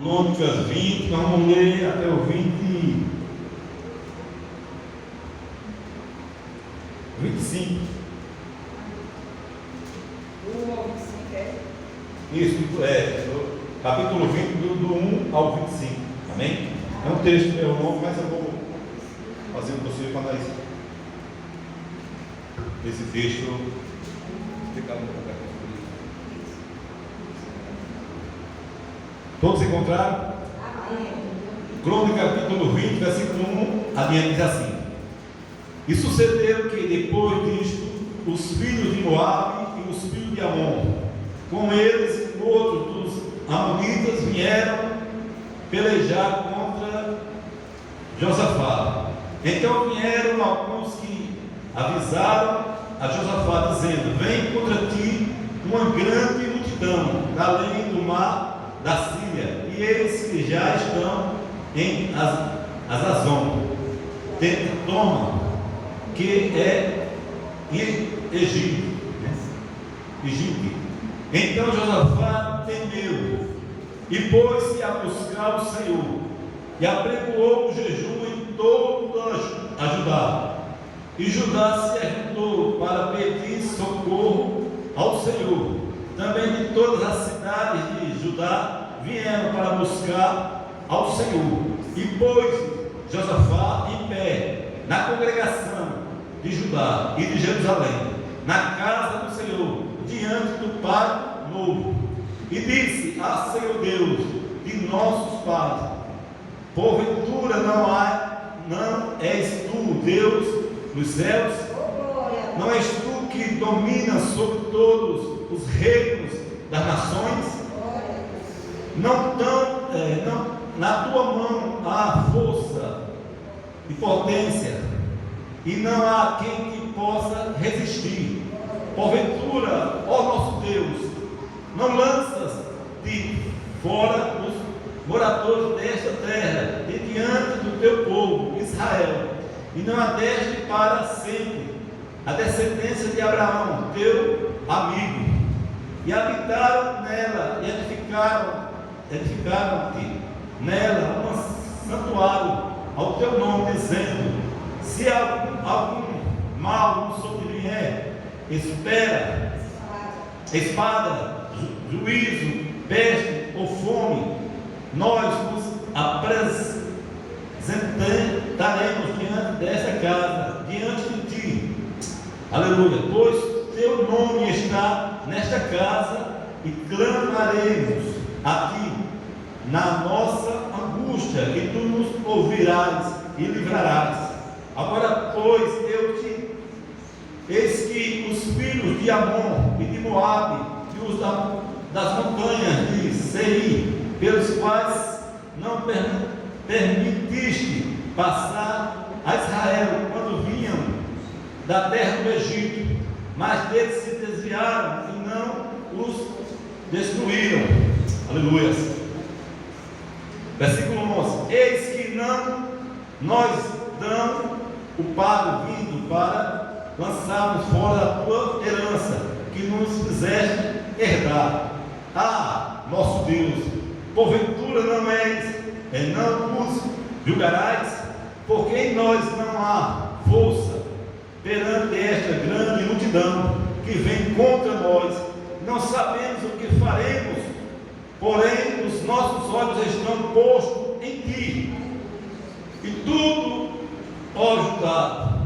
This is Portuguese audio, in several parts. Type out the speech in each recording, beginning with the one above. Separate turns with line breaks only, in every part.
Crônicas 20, nós vamos ler até o 25. Isso, capítulo 20, do 1 ao 25. Amém? É um texto meio longo, mas eu vou fazer o possível para nós esse texto ficar um pouco. Todos encontraram? Crônica capítulo 20, versículo 1 adiante, diz assim: E sucedeu que depois disto, os filhos de Moabe e os filhos de Amon, com eles outros dos amonitas, vieram pelejar contra Josafá. Então vieram alguns que avisaram a Josafá, dizendo: Vem contra ti uma grande multidão, além do mar da Síria, e eles que já estão em Azazon, toma, que é Egito. Então Josafá temeu e pôs-se a buscar o Senhor, e apregoou o jejum em todo a Judá. E Judá se ajuntou para pedir socorro ao Senhor. Também de todas as cidades de Judá vieram para buscar ao Senhor. E pôs Josafá em pé na congregação de Judá e de Jerusalém, na casa do Senhor, diante do pátio novo, e disse: Senhor Deus de nossos pais, porventura não és tu Deus nos céus? Não és tu que dominas sobre todos os reinos das nações? Na tua mão há força e potência, e não há quem te possa resistir. Porventura, ó nosso Deus, não lanças de fora os moradores desta terra de diante do teu povo Israel, e não adeste para sempre a descendência de Abraão, teu amigo, e habitaram nela, e edificaram-te nela um santuário ao teu nome, dizendo: Se algum mal nos sobrevier, espada, juízo, peste ou fome, nós nos apresentaremos diante desta casa, diante de ti. Aleluia. Pois teu nome está nesta casa, e clamaremos a ti na nossa angústia, e tu nos ouvirás e livrarás. Agora, pois, eis que os filhos de Amon e de Moabe e os das montanhas de Seir, pelos quais não permitiste passar a Israel quando vinham da terra do Egito, mas deles se desviaram e não os destruíram. Aleluia. Versículo 11: Eis que não nós damos o pago vindo para lançarmos fora a tua herança, que nos fizeste herdar. Nosso Deus, porventura não és, não nos julgarás, porque em nós não há força perante esta grande multidão que vem contra nós. Não sabemos o que faremos, porém os nossos olhos estão postos em ti. E tudo, ó Judá,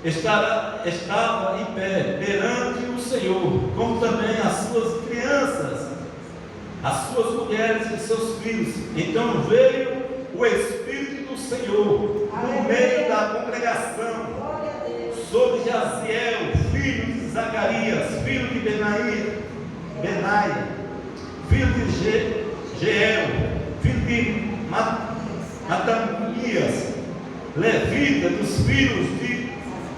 estava em pé perante o Senhor, como também as suas crianças, as suas mulheres e seus filhos. Então veio o Espírito do Senhor no meio da congregação sobre Jaziel, filho de Zacarias, filho de Benai, filho de Jeiel, filho de Matanias, levita dos filhos de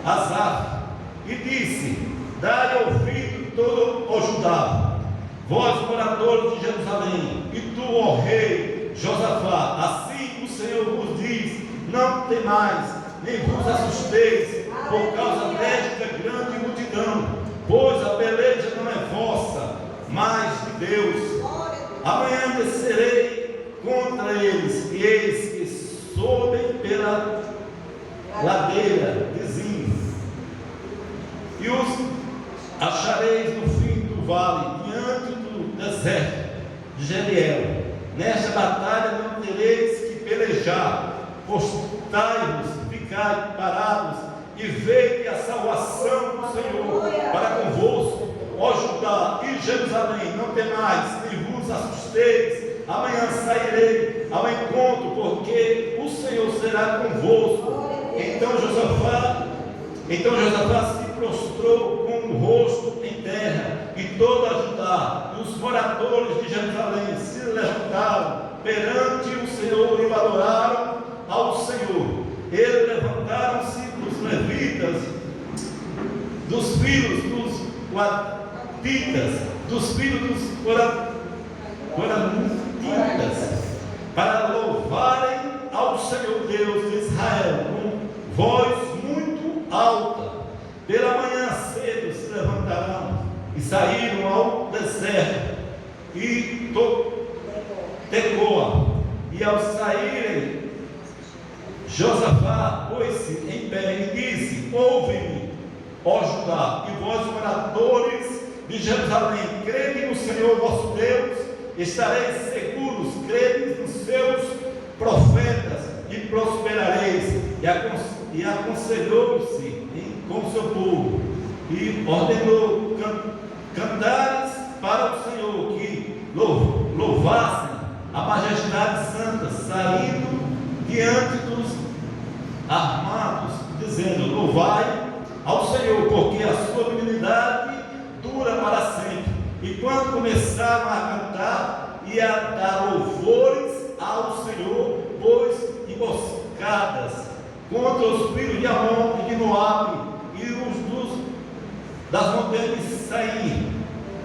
Asaf, e disse: Dai ouvido todo o Judá, vós moradores de Jerusalém, e tu, ó rei Josafá, assim o Senhor vos diz: Não temais, nem vos assusteis por causa desta grande multidão, pois a beleza não é vossa, mas de Deus. Amanhã descerei Rezim, e os achareis no fim do vale, diante do deserto de Jeriel. Nesta batalha não tereis que pelejar, postai-vos, ficai parados, e veio a salvação do Senhor para convosco, ó Judá e Jerusalém. Não temais, nem vos assusteis. Amanhã sairei ao encontro, porque o Senhor será convosco. Então Josafá se prostrou com o rosto em terra, e toda a Judá, e os moradores de Jerusalém se levantaram perante o Senhor e adoraram ao Senhor. Eles levantaram-se os levitas, dos filhos dos guaditas, dos filhos dos coranitas, para louvarem ao Senhor Deus de Israel com voz muito alta. Pela manhã cedo se levantarão e saíram ao deserto e Tecoa. E ao saírem, Josafá pôs-se em pé e disse: ouve-me, ó Judá, e vós moradores de Jerusalém, crede no Senhor vosso Deus, estareis seguros, crede nos seus profetas e prosperareis. E aconselhou-se com o seu povo e ordenou cantares para o Senhor, que louvassem a majestade santa, saindo diante dos armados, dizendo: louvai ao Senhor, porque a sua benignidade dura para sempre. E quando começaram a cantar e a dar louvores ao Senhor, pôs emboscadas contra os filhos de Amon e de Moabe e os das montanhas de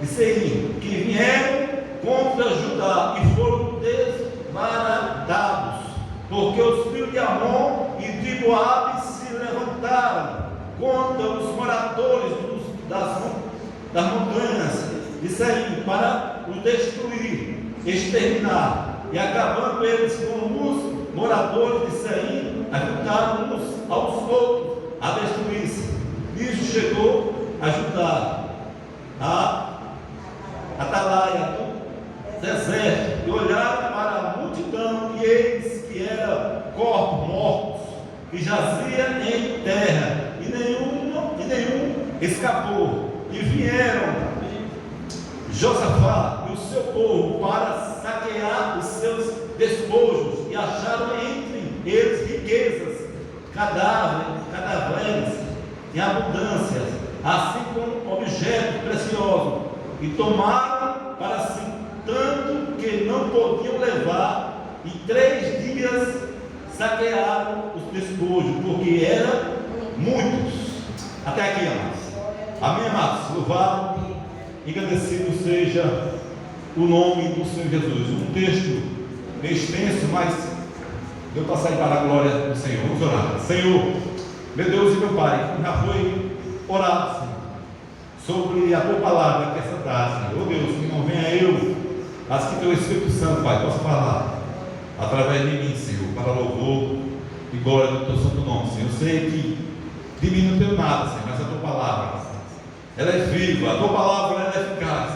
Seir, que vieram contra Judá e foram desbaratados, porque os filhos de Amon e de Moabe se levantaram contra os moradores das montanhas de Seir para os destruir, exterminar, e acabando eles com os moradores de Seir, ajuntaram uns aos outros a destruir-se. Isso chegou a Judá, a atalaia do deserto, e olharam para a multidão, e eis que eram corpos mortos, que jazia em terra, e nenhum escapou. E vieram Josafá e o seu povo para saquear os seus despojos, e acharam entre eles riquezas, cadáveres em abundância, assim como objetos preciosos, e tomaram para si tanto que não podiam levar, e 3 dias saquearam os despojos, porque eram muitos. Até aqui, amados. Amém, amados? Louvado e agradecido seja o nome do Senhor Jesus. Um texto meio extenso, mas deu para sair para a glória do Senhor. Vamos orar. Senhor, meu Deus e meu Pai, já foi orado, Senhor, sobre a tua palavra que essa tarde, Senhor. Oh Deus, que não venha eu, mas que teu Espírito Santo, Pai, possa falar através de mim, Senhor, para louvor e glória do teu santo nome, Senhor. Eu sei que de mim não tenho nada, Senhor, mas a tua palavra, ela é viva, a tua palavra ela é eficaz,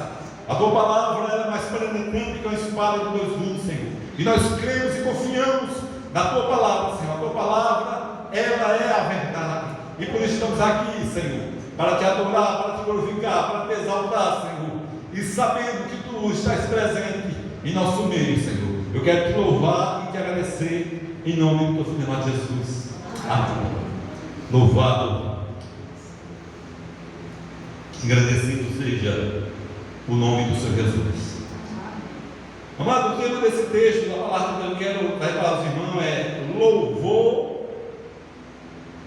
a tua palavra ela é mais penetrante que a espada de 2 gumes, Senhor. E nós cremos e confiamos na tua palavra, Senhor. A tua palavra, ela é a verdade. E por isso estamos aqui, Senhor, para te adorar, para te glorificar, para te exaltar, Senhor. E sabendo que tu estás presente em nosso meio, Senhor, eu quero te louvar e te agradecer em nome do teu filho amado Jesus. Amém. Louvado, agradecido seja o nome do Senhor Jesus. Amado, o tema desse texto, da palavra que eu quero dar para os irmãos é louvor,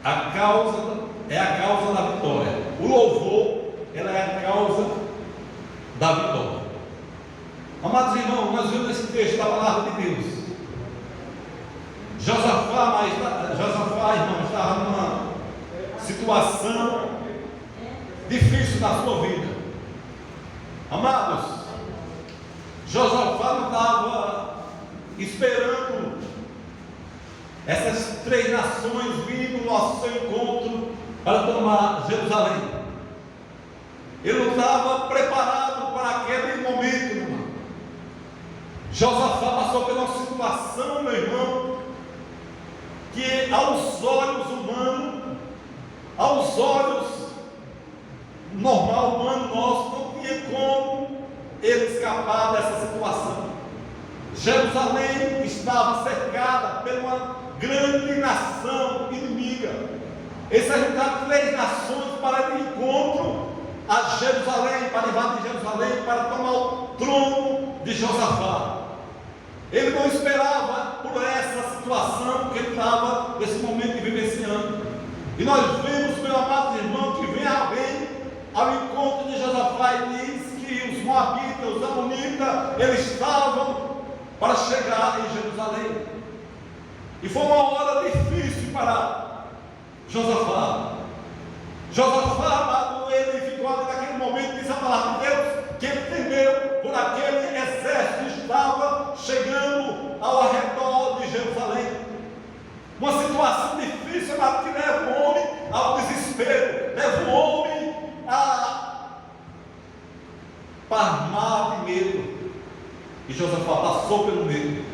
a causa da vitória. O louvor, ela é a causa da vitória. Amados irmãos, nós vemos esse texto da palavra de Deus. Josafá, irmão, estava numa situação difícil na sua vida. Amados, Josafá não estava esperando essas 3 nações vindo ao seu encontro para tomar Jerusalém. Ele não estava preparado para aquele momento, meu irmão. Josafá passou por uma situação, meu irmão, que aos olhos humanos, aos olhos normal humano nosso, não tinha como ele escapar dessa situação. Jerusalém estava cercada por uma grande nação inimiga. Eles ajuntaram 3 nações para ir de encontro a Jerusalém, para invadir Jerusalém, para tomar o trono de Josafá. Ele não esperava por essa situação que ele estava nesse momento vivenciando. E nós vemos, meus amados irmãos, que vem alguém ao encontro de Josafá e diz que os moabitas, os amonitas, eles estavam para chegar em Jerusalém. E foi uma hora difícil para Josafá. Josafá, amado, ele ficou ali naquele momento, diz a palavra de Deus, que ele temeu por aquele exército que estava chegando ao redor de Jerusalém. Uma situação difícil, amado, que leva o homem ao desespero, leva o homem a pasmar de medo. E Josafá passou pelo medo,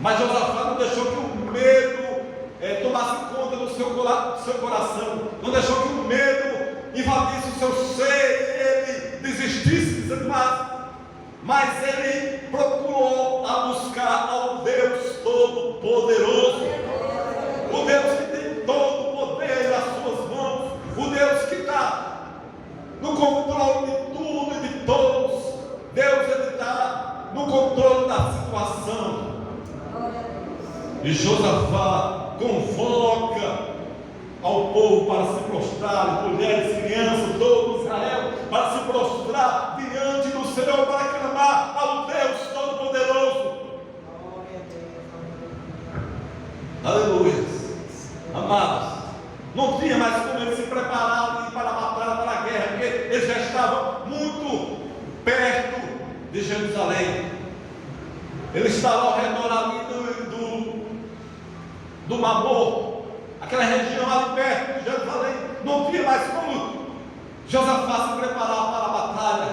mas Josafá não deixou que o medo tomasse conta do seu coração, não deixou que o medo invadisse o seu ser e ele desistisse, desanimasse, mas ele procurou a buscar ao Deus Todo-Poderoso, o Deus que tem todo o poder nas suas mãos, o Deus que está no controle de tudo e de todos. Deus, ele está no controle da situação. E Josafá convoca ao povo para se prostrar, mulheres, crianças, todo Israel, para se prostrar diante do Senhor, para clamar ao Deus Todo-Poderoso. Aleluia. Amados, não tinha mais como eles se prepararem para a batalha, para a guerra, porque eles já estavam muito perto de Jerusalém. Eles estavam ao redor ali do Mar Morto, aquela região ali perto de Jerusalém. Não tinha mais como Josafá se preparar para a batalha.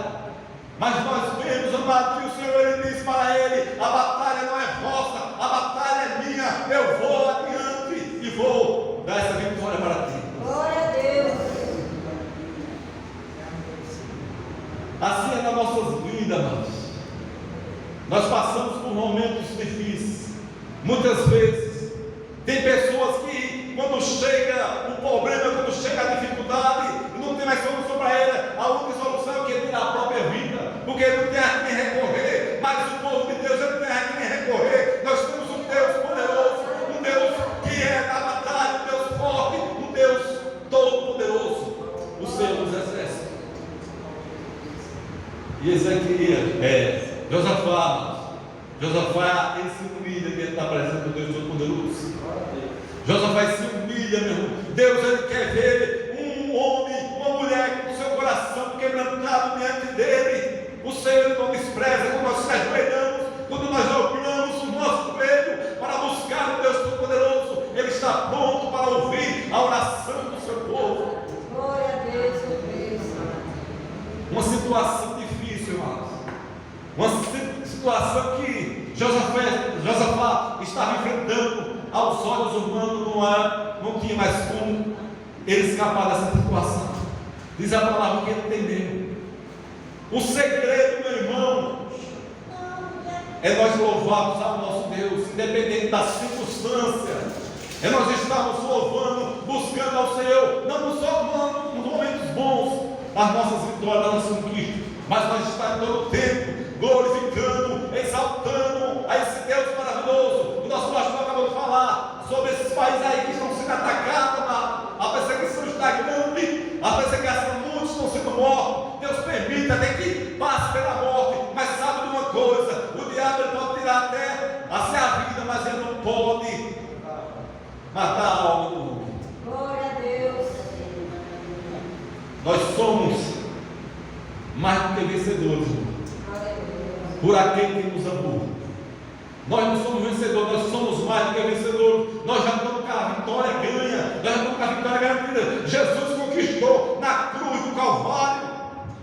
Mas nós vemos, amado, que o Senhor, ele disse para ele: a batalha não é vossa, a batalha é minha. Eu vou adiante e vou dar essa vitória para ti.
Glória a Deus.
Assim é nas nossas vidas, amados. Nós passamos por momentos difíceis. Muitas vezes tem pessoas que, quando chega o problema, quando chega a dificuldade, não tem mais solução para ela. A única solução é que tirar a própria vida, porque não tem a quem recorrer. Mas o povo de Deus não tem a quem recorrer. Nós temos um Deus poderoso, um Deus que é da batalha, um Deus forte, um Deus todo-poderoso, o Senhor dos exércitos. E Ezequiel, Josafá, ele se humilha diante da presença do Deus Todo-Poderoso. Josafá se humilha, meu irmão. Deus, ele quer ver um homem, uma mulher com o seu coração quebrantado diante dele. O Senhor não despreza quando nós se ajoelhamos, quando nós dobramos o nosso joelho para buscar o Deus Todo-Poderoso. Ele está pronto para ouvir a oração do seu povo.
Glória a Deus, eu creio.
Uma situação difícil, irmãos. Uma situação que Josafá estava enfrentando aos olhos humanos, não tinha mais como ele escapar dessa situação. Diz a palavra que ele entendeu. O segredo, meu irmão, é nós louvarmos ao nosso Deus, independente das circunstâncias. É nós estarmos louvando, buscando ao Senhor, não só nos momentos bons, as nossas vitórias, as nossas conquistas, mas nós estarmos todo o tempo glorificando, exaltando a esse Deus maravilhoso. O nosso pastor acabou de falar sobre esses países aí que estão sendo atacados, a perseguição está grande, a perseguição, muitos estão sendo mortos. Deus permite até que passe pela morte, mas sabe de uma coisa: o diabo ele pode tirar até a vida, mas ele não pode matar a alma do homem.
Glória a Deus.
Nós somos mais do que vencedores, por aquele que nos amou. Nós não somos vencedores, nós somos mais do que vencedores. Nós já estamos com a vitória ganha, nós já estamos com a vitória garantida. Jesus conquistou na cruz do Calvário.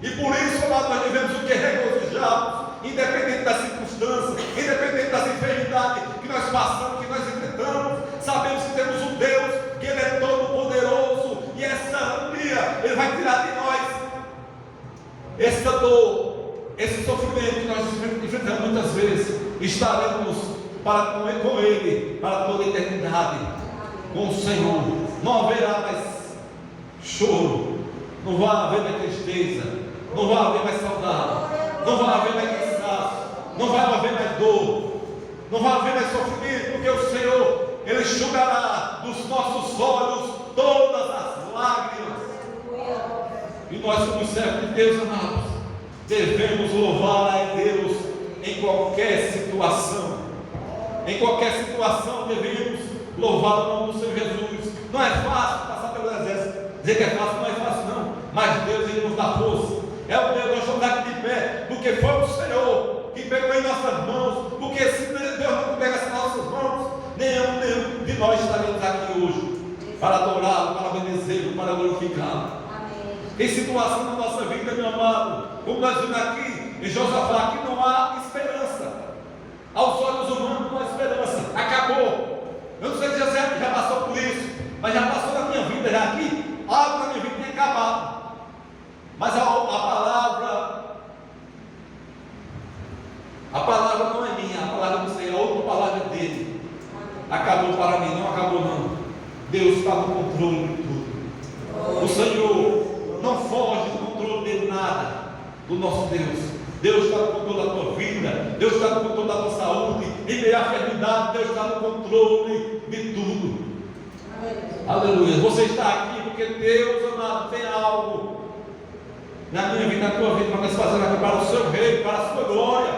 E por isso, amado, nós devemos o que? Regozijarmos, independente das circunstâncias, independente das enfermidades que nós passamos, que nós enfrentamos. Sabemos que temos um Deus, que Ele é todo poderoso, e essa dia Ele vai tirar de nós essa dor, esse sofrimento que nós enfrentamos muitas vezes. Estaremos com Ele para toda a eternidade, com o Senhor. Não haverá mais choro, não vai haver mais tristeza, não vai haver mais saudade, não vai haver mais cansaço, não vai haver mais dor, não vai haver mais sofrimento, porque o Senhor, Ele enxugará dos nossos olhos todas as lágrimas. E nós, como servos de Deus, amados, devemos louvar a Deus em qualquer situação. Em qualquer situação devemos louvar o nome do Senhor Jesus. Não é fácil passar pelo deserto. Dizer que é fácil não é fácil não. Mas Deus, Ele nos dá força. É o Deus, nós estamos aqui de pé, porque foi o Senhor que pegou em nossas mãos. Porque se Deus não pegasse em nossas mãos, nenhum de nós estaremos aqui hoje para adorá-lo, para bendizê-lo, para glorificá-lo. Em situação na nossa vida, meu amado, como nós vimos aqui em Josafá, que não há esperança. Aos olhos humanos não há esperança. Acabou. Eu não sei se você já passou por isso, mas já passou na minha vida, já aqui, algo na minha vida tem acabado. Mas a palavra não é minha, a palavra do Senhor, a outra palavra é dele. Acabou para mim, não acabou não. Deus está no controle de tudo. O Senhor não foge do controle de nada do nosso Deus. Deus está no controle da tua vida, Deus está no controle da tua saúde, em meio à enfermidade, Deus está no controle de tudo. Aleluia. Você está aqui porque Deus, amado, tem algo na minha vida, na tua vida, para nós fazermos aqui para o seu reino, para a sua glória.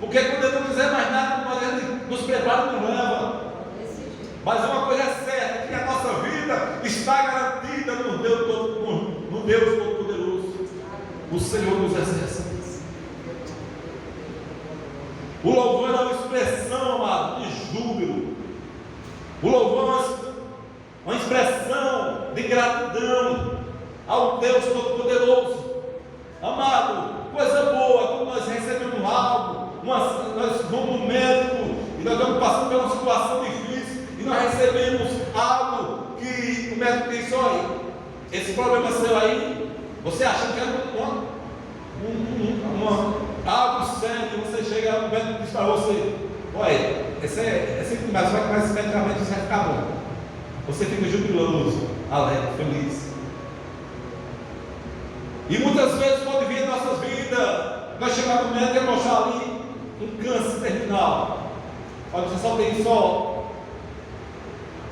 Porque quando Ele não quiser mais nada, Ele nos prepara e nos leva. Mas uma coisa é certa, que a nossa vida está garantida no Deus Todo-Poderoso. O Senhor nos exerce. O louvor é uma expressão, amado, de júbilo. O louvor é uma expressão de gratidão ao Deus Todo-Poderoso. Amado, coisa boa, quando nós recebemos algo, nós vamos no médico e nós estamos passando por uma situação difícil e nós recebemos algo que o médico diz: olha, esse problema seu aí, você acha que é algo sério, você chega no médico e diz para você: olha, esse mas vai tomar esse medicamento, você vai ficar bom. Você fica jubiloso, alegre, feliz. E muitas vezes pode vir em nossas vidas, nós chegar no médico e mostrar ali um câncer terminal. Olha, você só tem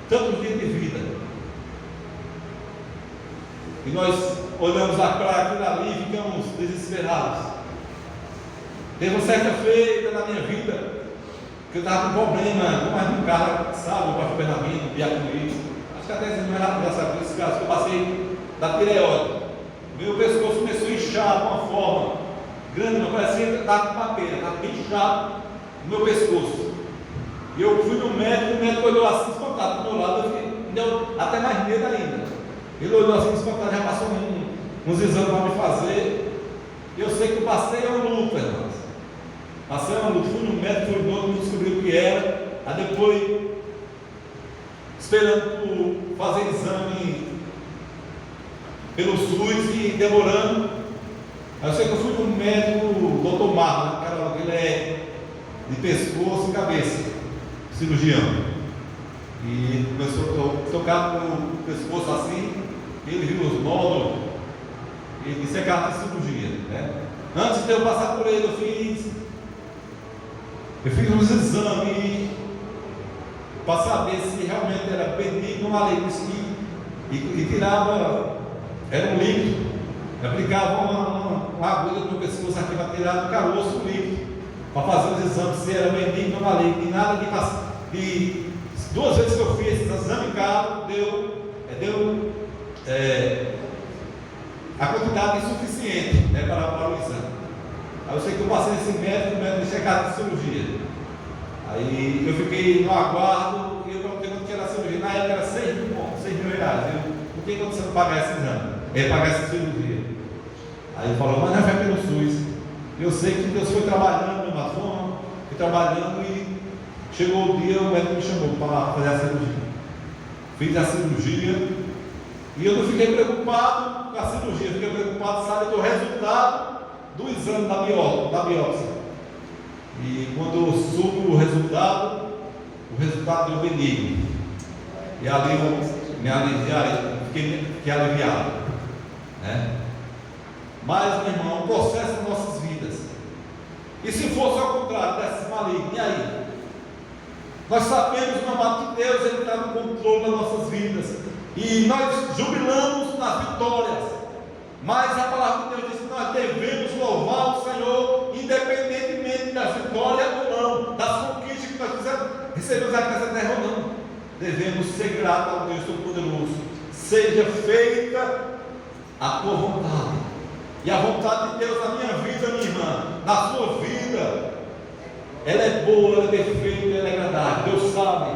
tantos dias de vida. E nós olhamos para aquilo ali e ficamos desesperados. Teve uma certa feita na minha vida que eu estava com problema com mais de um cara, sabe, o pastor Bernardino, diaconismo. Acho que até não era engraçado por esse caso que eu passei da tireoide. Meu pescoço começou a inchar de uma forma grande, não parecia que estava com papeira, estava bem inchado no meu pescoço. E eu fui no médico, o médico olhou assim, espantado do meu lado, me deu até mais medo ainda. Ele olhou assim, espantado, já passou uns exames para me fazer. E eu sei que eu passei uma luta, irmãos. Passei uma luta, fui no médico, fui no outro, não descobri o que era. Aí depois, esperando por fazer exame pelo SUS e demorando. Aí eu sei que eu fui no médico, o Dr. Marco, cara, ele é de pescoço e cabeça, cirurgião. E ele começou a tocar no pescoço assim, ele viu os nódulos, e disse: é carta de cirurgia, né? Antes de eu passar por ele, eu fiz uns exames para saber se realmente era benigno ou maligno, e tirava, era um líquido, aplicava uma agulha no pescoço aqui para tirar do caroço o líquido, para fazer os exames se era benigno ou maligno, e nada de duas vezes que eu fiz esse exame caro, deu a quantidade insuficiente, né, para o exame. Aí eu sei que eu passei nesse médico, o médico disse: de cirurgia. Aí eu fiquei no aguardo, e eu perguntei quanto que era a cirurgia. Na época era 6 mil reais. Eu por que você não pagar esse exame? Pagar essa cirurgia? Aí ele falou, mas não é pelo SUS. Eu sei que Deus foi trabalhando no hematoma, foi trabalhando e chegou o dia, o médico me chamou para fazer a cirurgia. Fiz a cirurgia e eu não fiquei preocupado com a cirurgia, fiquei preocupado, sabe, do resultado do exame da biópsia. E quando eu soube o resultado deu benigno. E ali eu me aliviei, fiquei aliviado, né? Mas, meu irmão, o processo das nossas vidas. E se fosse ao contrário, desse maligno, e aí? Nós sabemos, meu amado, que Deus está no controle das nossas vidas. E nós jubilamos nas vitórias. Mas a palavra de Deus diz que nós devemos louvar o Senhor, independentemente das vitórias ou não, das conquistas que nós recebemos aqui nessa terra ou não. Devemos ser gratos ao Deus Todo-Poderoso. Seja feita a tua vontade. E a vontade de Deus na minha vida, minha irmã, na sua vida, ela é boa, ela é perfeita, ela é agradável. Deus sabe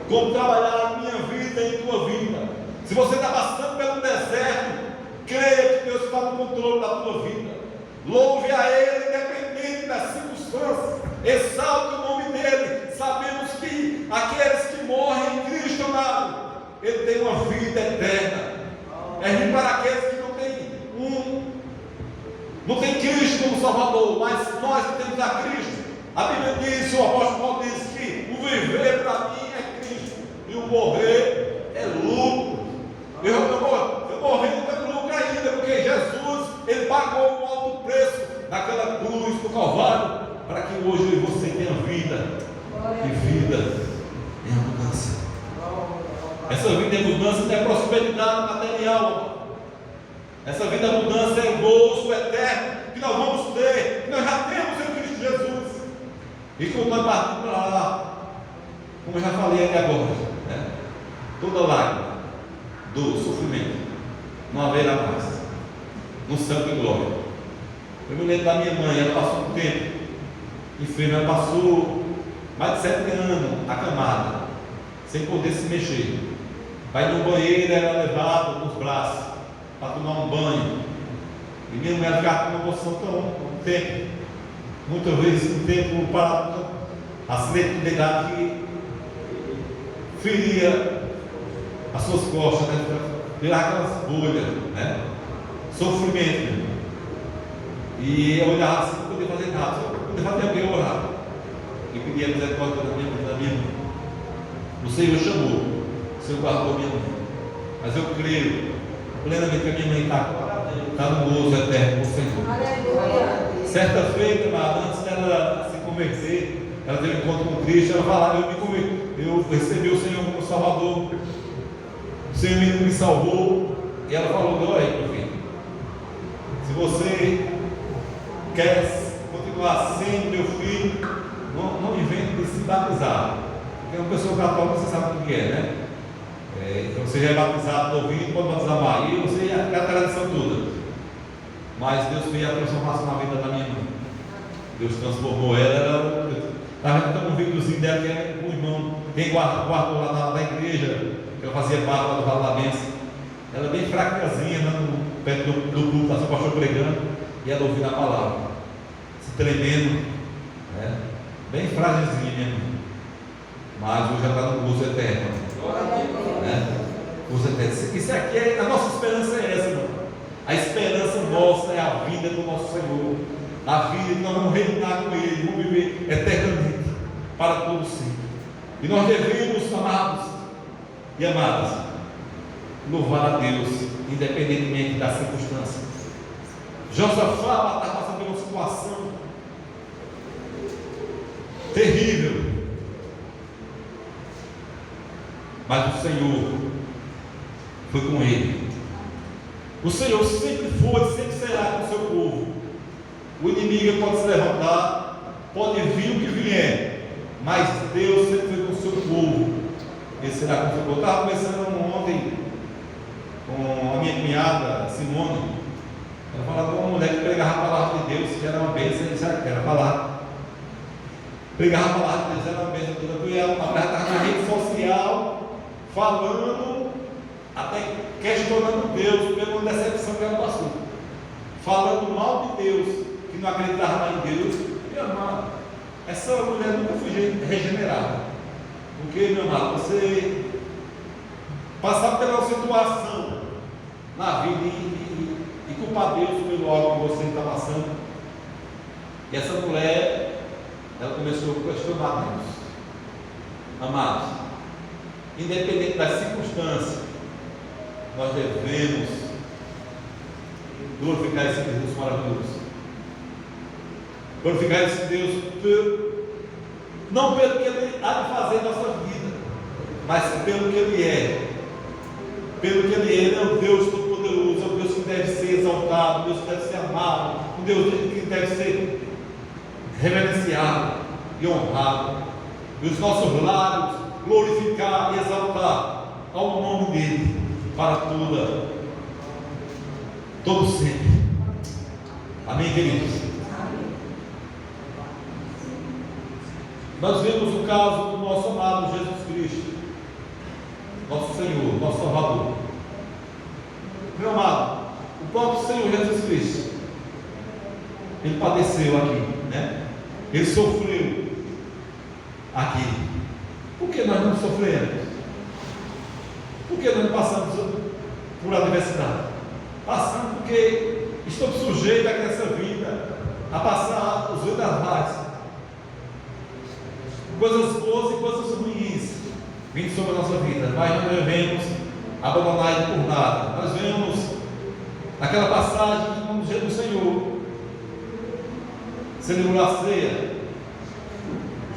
como trabalhar na minha vida e em tua vida. Se você está passando pelo deserto, creia que Deus está no controle da tua vida. Louve a Ele, independente das circunstâncias. Exalte o nome dEle. Sabemos que aqueles que morrem em Cristo amado, Ele tem uma vida eterna. É ruim para aqueles que não tem Cristo como Salvador, mas nós que temos a Cristo. A Bíblia diz, o apóstolo Paulo diz que o viver para mim é Cristo e o morrer é lucro. Eu morri não tenho lucro ainda, porque Jesus, Ele pagou um alto preço naquela cruz do Calvário, para que hoje eu e você tenha vida, e vida em abundância. Essa vida em abundância não é prosperidade material. Essa vida em abundância é o gozo eterno que nós vamos ter, que nós já temos em Cristo Jesus. E quando nós partimos para lá, como eu já falei até agora, né? Toda lágrima do sofrimento não haverá mais no céu de glória. Eu me lembro da minha mãe, ela passou um tempo enferma, ela passou mais de 7 anos acamada, sem poder se mexer. Vai no banheiro, era levado nos braços para tomar um banho. E minha mãe ficava com uma emoção um tempo, muitas vezes um tempo parado, acidente de idade que feria as suas costas, né? Virar aquelas bolhas, né? Sofrimento. E eu olhava assim, não podia fazer nada, só podia fazer alguém orar. E pedia misericórdia da minha mãe. O Senhor chamou, o Senhor guardou minha mãe. Mas eu creio plenamente que a minha mãe está no gozo eterno com o Senhor.
Aleluia.
Certa feita, antes dela se converter, ela teve um encontro com Cristo, ela falava, eu recebi o Senhor como Salvador, o Senhor me salvou, e ela falou, olha aí, meu filho, se você quer continuar sendo meu filho, não invente de se batizar, porque uma pessoa católica você sabe o que é, né? Você já é batizado novinho, pode batizar mais, e você ia ficar a tradição toda. Mas Deus fez a transformação na vida da minha mãe. Deus transformou ela. Estava vendo um videozinho dela que era com o irmão, quem guardou lá na igreja, que ela fazia parte lá do Vale da Bênção. Ela bem fracazinha, perto do púlpito, a sua pastor pregando, e ela ouvindo a palavra, se tremendo, né? Bem frágilzinha minha mãe. Mas hoje já está no gozo eterno. Né? Gozo eterno. Isso aqui a nossa esperança é essa, irmão. A esperança nossa é a vida do nosso Senhor, a vida que nós vamos reinar com Ele, vamos viver eternamente, para todo sempre. E nós devemos, amados e amadas, louvar a Deus, independentemente das circunstâncias. Josafá está passando por uma situação terrível, mas o Senhor foi com ele. O Senhor sempre foi, sempre será com o seu povo. O inimigo pode se levantar, pode vir o que vier, mas Deus sempre foi com o seu povo. Ele será com o seu povo. Eu estava conversando ontem com a minha cunhada, Simone. Ela falava com uma mulher que pregava a palavra de Deus, que era uma bênção, e sabe que era falar. Pregava a palavra de Deus, era uma bênção toda. A mulher estava na rede social falando até questionando Deus pela decepção que ela passou, falando mal de Deus, que não acreditava mais em Deus. Meu amado, essa mulher nunca foi regenerada, porque, meu amado, você passar pela situação na vida e culpar Deus pelo algo que você está passando. E essa mulher, ela começou a questionar Deus. Amados, independente das circunstâncias, nós devemos glorificar esse Deus maravilhoso. Glorificar esse Deus não pelo que Ele há de fazer em nossa vida, mas pelo que Ele é. Pelo que Ele é. Ele é o Deus Todo-Poderoso, é o Deus que deve ser exaltado, o Deus que deve ser amado, o Deus que deve ser reverenciado e honrado. E os nossos lábios glorificar e exaltar ao nome dEle para todo sempre. Amém, queridos? Nós vemos o caso do nosso amado Jesus Cristo, nosso Senhor, nosso Salvador. Meu amado, o próprio Senhor Jesus Cristo, Ele padeceu aqui, né? Ele sofreu aqui. Por que nós não sofremos? Por que nós não passamos por adversidade? Passamos porque estamos sujeitos aqui nessa vida a passar os vendavais, coisas boas e coisas ruins vindo sobre a nossa vida, mas não devemos abandonar Ele por nada. Nós vemos naquela passagem que, quando o Senhor celebrou a ceia,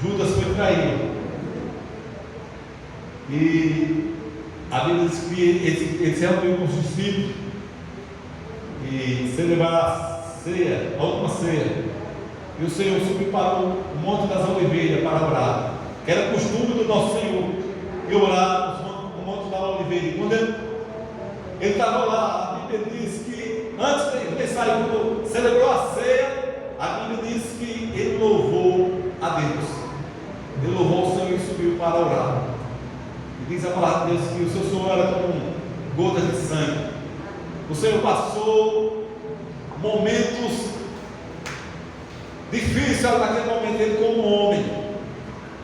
Judas foi traído, e a Bíblia diz que ele se reuniu com os discípulos e celebrar a ceia, a última ceia, e o Senhor subiu para o Monte das Oliveiras para orar, que era costume do nosso Senhor e orar no Monte das Oliveiras. E quando ele estava lá, a Bíblia diz que antes de ele sair, quando celebrou a ceia, a Bíblia diz que ele louvou a Deus. Ele louvou o Senhor e subiu para orar. E diz a palavra de Deus que o seu suor era como gotas de sangue. O Senhor passou momentos difíceis naquele momento, ele como homem.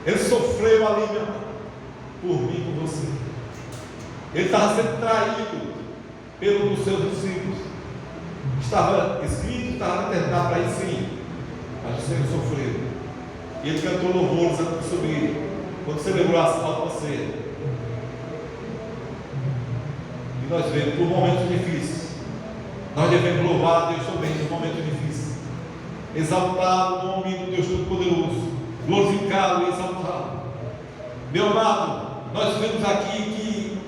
Ele sofreu ali, meu irmão, por mim e por você. Ele estava sendo traído pelos dos seus discípulos. Estava escrito, estava determinado para isso, sim, mas o Senhor sofreu. E ele cantou louvores antes de subir, quando celebrou a última ceia. E nós vemos por momentos difíceis, nós devemos louvar a Deus também por momentos difíceis, exaltar o nome do Deus Todo-Poderoso, glorificá-lo e exaltá-lo. Meu amado, nós vemos aqui que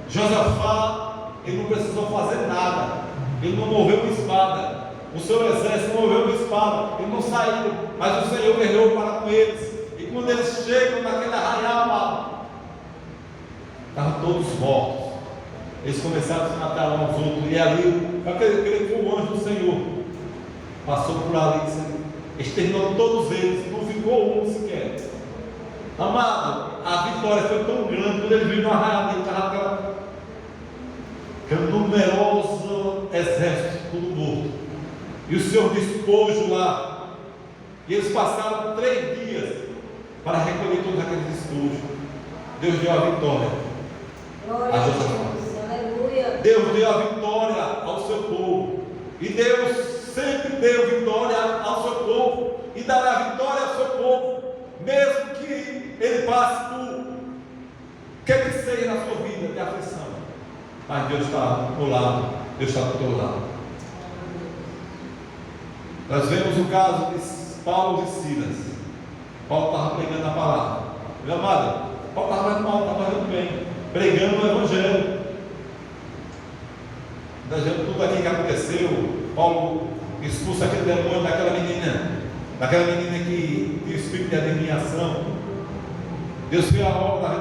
Josafá, ele não precisou fazer nada, ele não moveu uma espada. O seu exército moveu uma espada, eles não saíram, mas o Senhor guerreou para com eles. E quando eles chegam naquele arraial, estavam todos mortos. Eles começaram a se matar uns aos outros, e ali, eu creio que o anjo do Senhor passou por ali, exterminou todos eles, não ficou um sequer. Amado, a vitória foi tão grande, quando eles viram no arraial dele, estava aquele numeroso exército, tudo morto. E o Senhor despojo lá. E eles passaram 3 dias para recolher todos aqueles despojos. Deus deu a vitória a Josafá. Deus deu a vitória ao seu povo. E Deus sempre deu vitória ao seu povo. E dará vitória ao seu povo, mesmo que ele passe por quer que seja na sua vida de aflição. Mas Deus está do teu lado. Deus está do teu lado. Nós vemos o caso de Paulo e Silas. Paulo estava pregando a palavra. Meu amado, Paulo estava fazendo bem, pregando o Evangelho. Nós vemos tudo aqui que aconteceu. Paulo expulsa aquele demônio daquela menina que tinha espírito de adivinhação. Deus fez a obra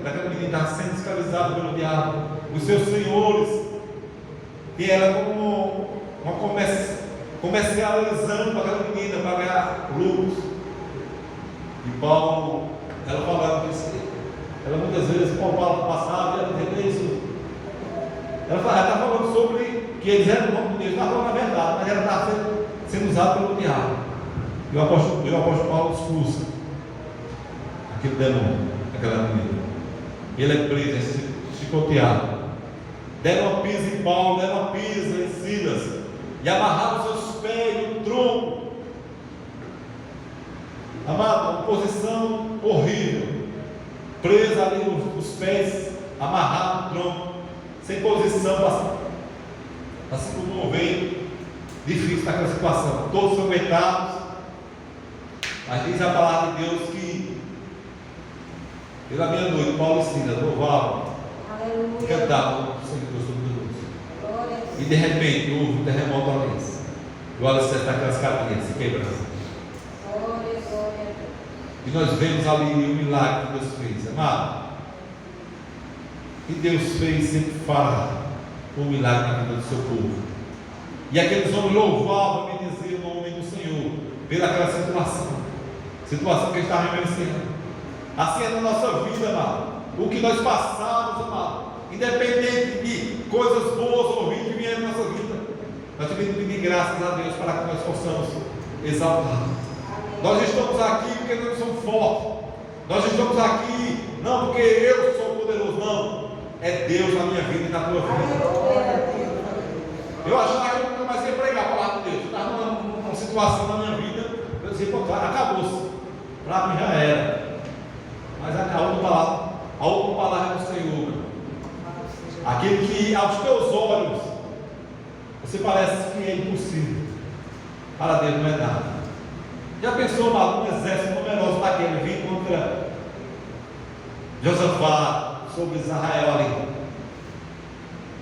daquela menina que estava sendo escravizada pelo diabo. Os seus senhores, que era como uma comercializando aquela menina para ganhar lucros. E Paulo, ela falava isso. Ela muitas vezes, Paulo passava e ela dizia: isso, Ela está falando sobre que eles eram o nome de Deus, está falando a verdade, mas ela está sendo usada pelo diabo. E o apóstolo Paulo expulsa aquele demônio, aquela menina. Ele é preso, é chicoteado. Deram uma pisa em Paulo, deram uma pisa em Silas, e amarraram seus pés no tronco. Amado, uma posição horrível, presa ali os pés, amarrado no tronco, sem posição para se comover. Difícil naquela situação, todos são aguentados. Mas diz a palavra de Deus que pela meia-noite Paulo e Silas louvavam, cantavam o Senhor Deus Todo-Poderoso. E de repente houve um terremoto ali, o alicerce daquelas cadeias se quebrando. E nós vemos ali o milagre que Deus fez, amado. E Deus fez, sempre faz um milagre na vida do seu povo. E aqueles homens louvavam e bendiziam o nome do Senhor pelaquela situação que eles estavam vivenciando. Assim é na nossa vida, amado. O que nós passamos, amado, independente de coisas boas ou ruins que vieram na nossa vida, nós temos que pedir graças a Deus para que nós possamos exaltar. Nós estamos aqui porque nós somos fortes. Nós estamos aqui não porque eu sou poderoso, não. É Deus na minha vida e na tua vida. Eu achava que eu nunca mais ia pregar a palavra de Deus. Eu estava numa situação na minha vida, eu dizia, pô, cara, acabou-se. Para mim já era. Mas a outra palavra é do Senhor. Aquele que aos teus olhos você parece que é impossível. Para Deus não é nada. Já pensou, um exército numeroso daquele vir contra Josafá, sobre Israel ali?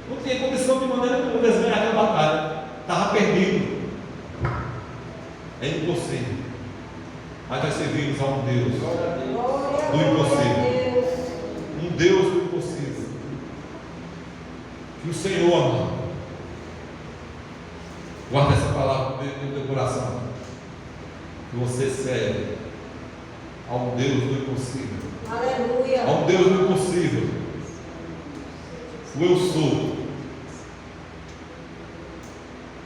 Não tinha condição de maneira nenhuma de ganhar aquela batalha. Estava perdido. É impossível. Mas nós servimos a um Deus do impossível. Um Deus do impossível. Que o Senhor, amado, guarda essa palavra no teu coração. Que você serve a um Deus do impossível.
Aleluia.
A um Deus do impossível. O eu sou.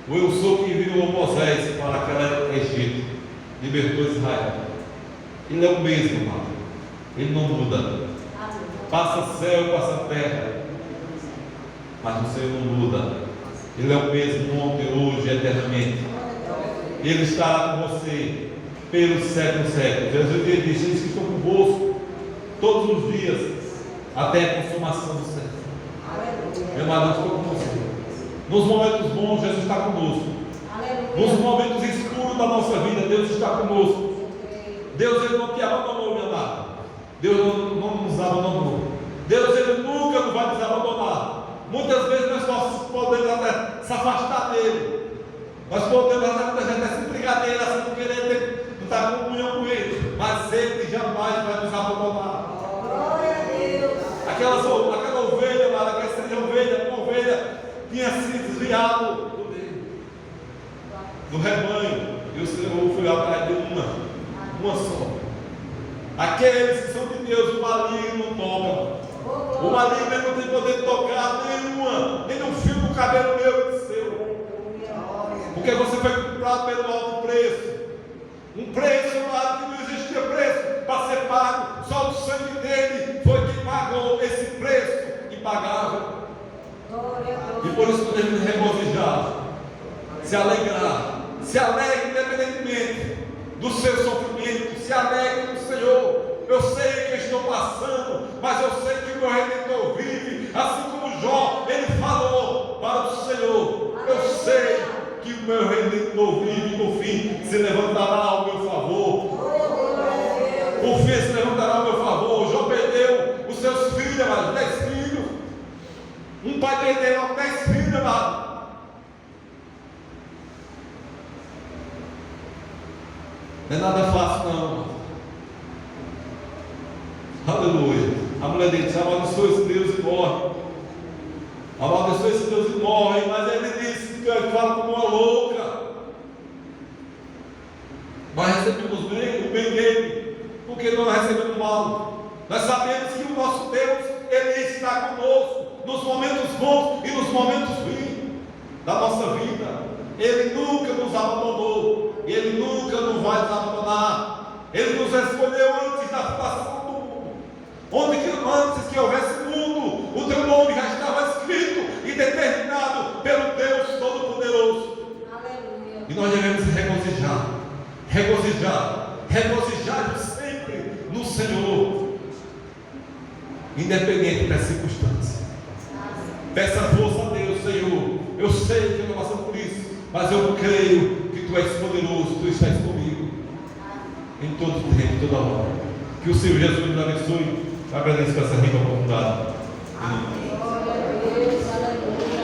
O eu sou que enviou Moisés para aquele Egito, libertou Israel. Ele é o mesmo, amado. Ele não muda. Passa céu e passa terra, mas o Senhor não muda. Ele é o mesmo ontem, hoje e eternamente. Ele estará com você pelos séculos. Jesus disse: eles que estão convosco todos os dias, até a consumação do século. Meu amado, eu estou com você. Nos momentos bons, Jesus está conosco. Nos momentos escuros da nossa vida, Deus está conosco. Deus, Ele não te abandonou, meu amado. Deus não nos abandonou. Deus, Ele nunca nos vai nos abandonar. Muitas vezes nós podemos até se afastar dele. Nós podemos até se brigar dele, assim, não querer estar em comunhão com ele. Mas Ele jamais vai nos abandonar.
Glória a Deus.
Aquela ovelha, amada, uma ovelha tinha sido desviado do rebanho, e o Senhor foi atrás de uma só. Aqueles que são de Deus, o maligno não toca. O maligno não tem poder de tocar nem um fio do cabelo meu e seu. Porque você foi comprado pelo alto preço. Um preço, amado, que não existia preço para ser pago. Só o sangue dele foi que pagou esse preço impagável. E por isso podemos regozijar, se alegrar, se alegre independentemente do seu sofrimento, se alegre no Senhor. Eu sei que eu estou passando, mas eu sei que o meu Redentor vive, assim como Jó, ele falou para o Senhor: eu sei que o meu Redentor vive, e no fim se levantará ao meu favor. Por fim se levantará ao meu favor. Jó perdeu os seus filhos, mas 10 filhos. Um pai perdeu 10 filhos, amado. Não é nada fácil, não. Aleluia. A mulher dele disse: amaldiçoa esse Deus e morre. Amaldiçoa esse Deus e morre. Mas ele disse que ele fala como uma louca. Nós recebemos o bem dele, porque não recebemos mal. Nós sabemos que o nosso Deus, Ele está conosco. nos momentos bons e nos momentos ruins da nossa vida. Ele nunca nos abandonou, e Ele nunca nos vai nos abandonar. Ele nos escolheu antes da fundação do mundo, antes que houvesse mundo, o teu nome já estava escrito e determinado pelo Deus Todo-Poderoso.
Aleluia.
E nós devemos regozijar sempre no Senhor, independente das circunstâncias. Peça força a Deus, Senhor. Eu sei que eu não passo por isso, mas eu creio que Tu és poderoso, Tu estás comigo em todo tempo, toda hora. Que o Senhor Jesus nos abençoe. Agradeço por essa rica oportunidade.
Glória a Deus, aleluia.